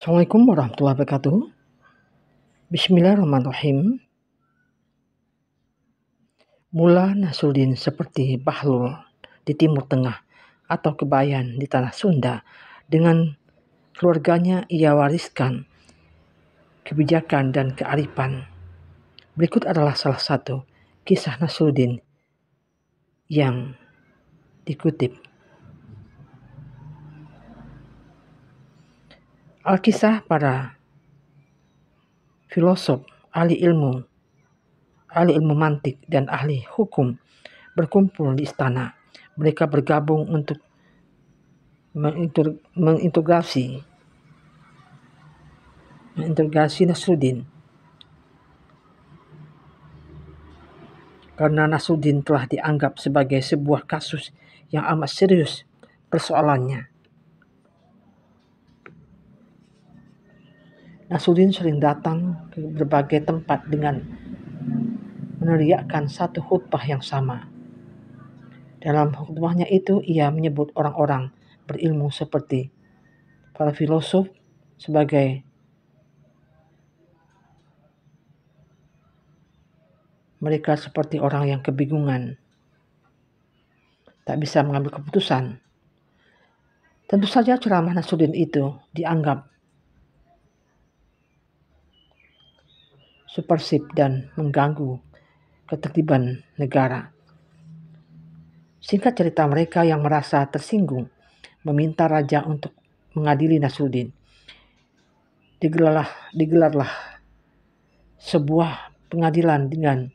Assalamualaikum warahmatullahi wabarakatuh. Bismillahirrahmanirrahim. Mula Nasruddin seperti Bahlul di Timur Tengah atau Kebayan di tanah Sunda. Dengan keluarganya ia wariskan kebijakan dan kearifan. Berikut adalah salah satu kisah Nasruddin yang dikutip. Alkisah para filosof, ahli ilmu mantik dan ahli hukum berkumpul di istana. Mereka bergabung untuk mengintegrasi Nasruddin. Karena Nasruddin telah dianggap sebagai sebuah kasus yang amat serius persoalannya. Nasruddin sering datang ke berbagai tempat dengan meneriakkan satu khutbah yang sama. Dalam khutbahnya itu ia menyebut orang-orang berilmu seperti para filosof sebagai mereka seperti orang yang kebingungan, tak bisa mengambil keputusan. Tentu saja ceramah Nasruddin itu dianggap subversif dan mengganggu ketertiban negara. Singkat cerita, mereka yang merasa tersinggung meminta raja untuk mengadili Nasruddin. Digelarlah sebuah pengadilan dengan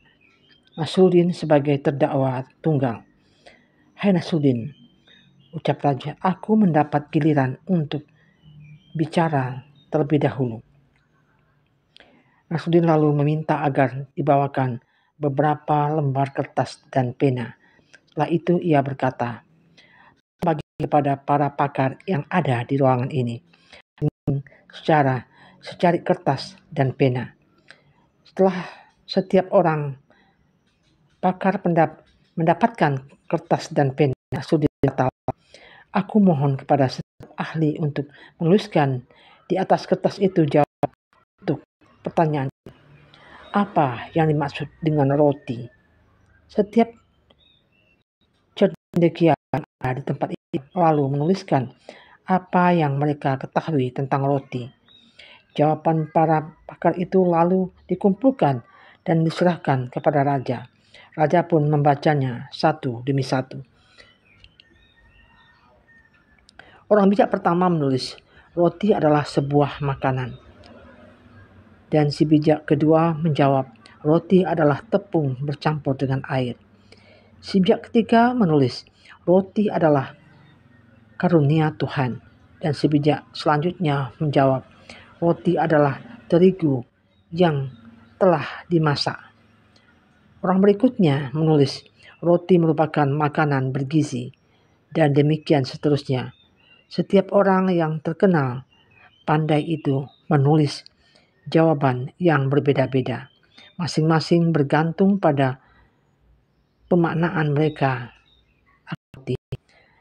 Nasruddin sebagai terdakwa tunggal. "Hai Nasruddin," ucap raja, "aku mendapat giliran untuk bicara terlebih dahulu." Nasruddin lalu meminta agar dibawakan beberapa lembar kertas dan pena. Setelah itu ia berkata, "Bagi kepada para pakar yang ada di ruangan ini secari kertas dan pena." Setelah setiap orang pakar mendapatkan kertas dan pena, Nasruddin berkata, "Aku mohon kepada setiap ahli untuk menuliskan di atas kertas itu jawaban untuk pertanyaan, apa yang dimaksud dengan roti?" Setiap cendekia di tempat itu lalu menuliskan apa yang mereka ketahui tentang roti. Jawaban para pakar itu lalu dikumpulkan dan diserahkan kepada raja. Raja pun membacanya satu demi satu. Orang bijak pertama menulis, "Roti adalah sebuah makanan." Dan si bijak kedua menjawab, "Roti adalah tepung bercampur dengan air." Si bijak ketiga menulis, "Roti adalah karunia Tuhan." Dan si bijak selanjutnya menjawab, "Roti adalah terigu yang telah dimasak." Orang berikutnya menulis, "Roti merupakan makanan bergizi." Dan demikian seterusnya. Setiap orang yang terkenal pandai itu menulis jawaban yang berbeda-beda, masing-masing bergantung pada pemaknaan mereka.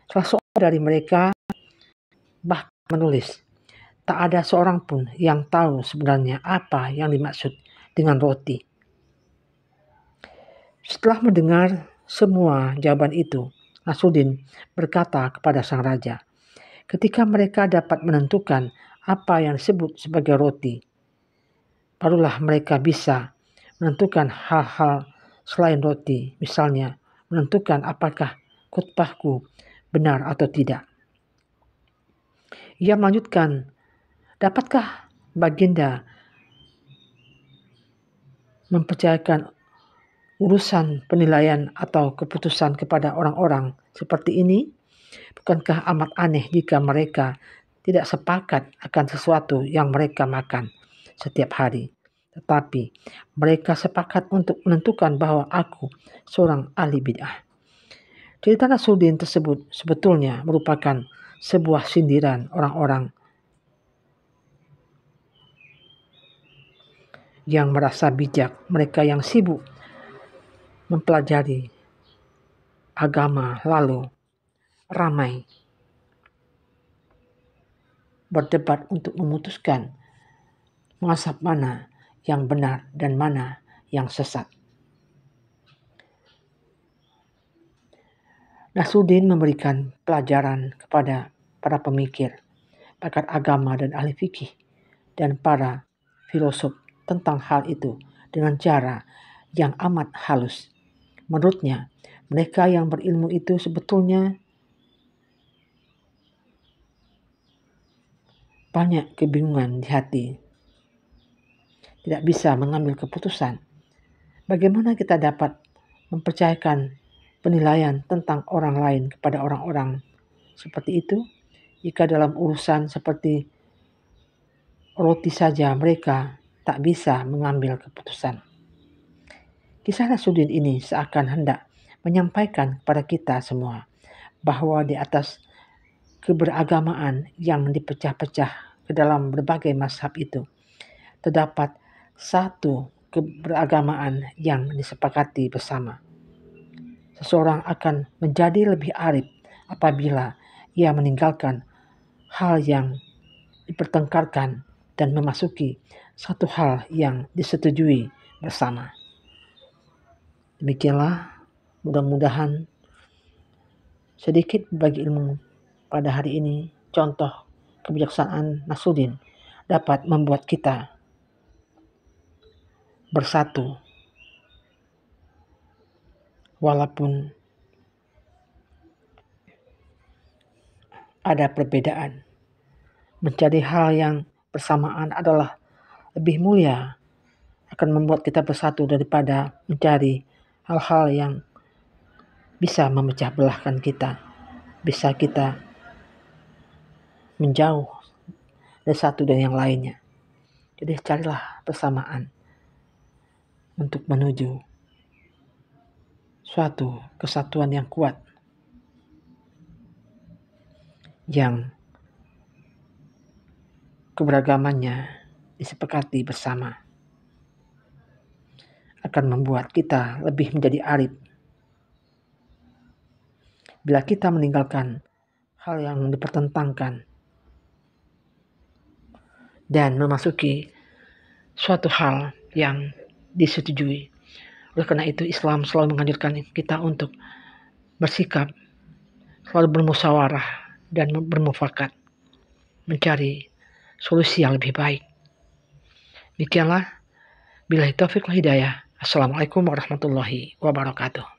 Salah seorang dari mereka bahkan menulis, "Tak ada seorang pun yang tahu sebenarnya apa yang dimaksud dengan roti." Setelah mendengar semua jawaban itu, Nasruddin berkata kepada sang raja, "Ketika mereka dapat menentukan apa yang disebut sebagai roti, barulah mereka bisa menentukan hal-hal selain roti, misalnya menentukan apakah khutbahku benar atau tidak." Ia melanjutkan, "Dapatkah Baginda mempercayakan urusan penilaian atau keputusan kepada orang-orang seperti ini? Bukankah amat aneh jika mereka tidak sepakat akan sesuatu yang mereka makan setiap hari, tetapi mereka sepakat untuk menentukan bahwa aku seorang ahli bid'ah?" Cerita Nasruddin tersebut sebetulnya merupakan sebuah sindiran orang-orang yang merasa bijak, mereka yang sibuk mempelajari agama lalu ramai berdebat untuk memutuskan mazhab mana yang benar dan mana yang sesat. Nasruddin memberikan pelajaran kepada para pemikir, pakar agama dan ahli fikih, dan para filosof tentang hal itu dengan cara yang amat halus. Menurutnya, mereka yang berilmu itu sebetulnya banyak kebingungan di hati, tidak bisa mengambil keputusan. Bagaimana kita dapat mempercayakan penilaian tentang orang lain kepada orang-orang seperti itu, jika dalam urusan seperti roti saja mereka tak bisa mengambil keputusan? Kisah Nasruddin ini seakan hendak menyampaikan kepada kita semua bahwa di atas keberagamaan yang dipecah-pecah ke dalam berbagai mazhab itu, terdapat satu keberagamaan yang disepakati bersama. Seseorang akan menjadi lebih arif apabila ia meninggalkan hal yang dipertengkarkan dan memasuki satu hal yang disetujui bersama. Demikianlah, mudah-mudahan sedikit berbagi ilmu pada hari ini, contoh kebijaksanaan Nasruddin dapat membuat kita bersatu walaupun ada perbedaan. Mencari hal yang bersamaan adalah lebih mulia, akan membuat kita bersatu daripada mencari hal-hal yang bisa memecah belahkan kita, bisa kita menjauh dari satu dan yang lainnya. Jadi carilah persamaan untuk menuju suatu kesatuan yang kuat, yang keberagamannya disepakati bersama, akan membuat kita lebih menjadi arif. Bila kita meninggalkan hal yang dipertentangkan dan memasuki suatu hal yang disetujui. Oleh karena itu, Islam selalu menganjurkan kita untuk bersikap, selalu bermusyawarah dan bermufakat, mencari solusi yang lebih baik. Demikianlah, billahi taufiq wal hidayah. Assalamualaikum warahmatullahi wabarakatuh.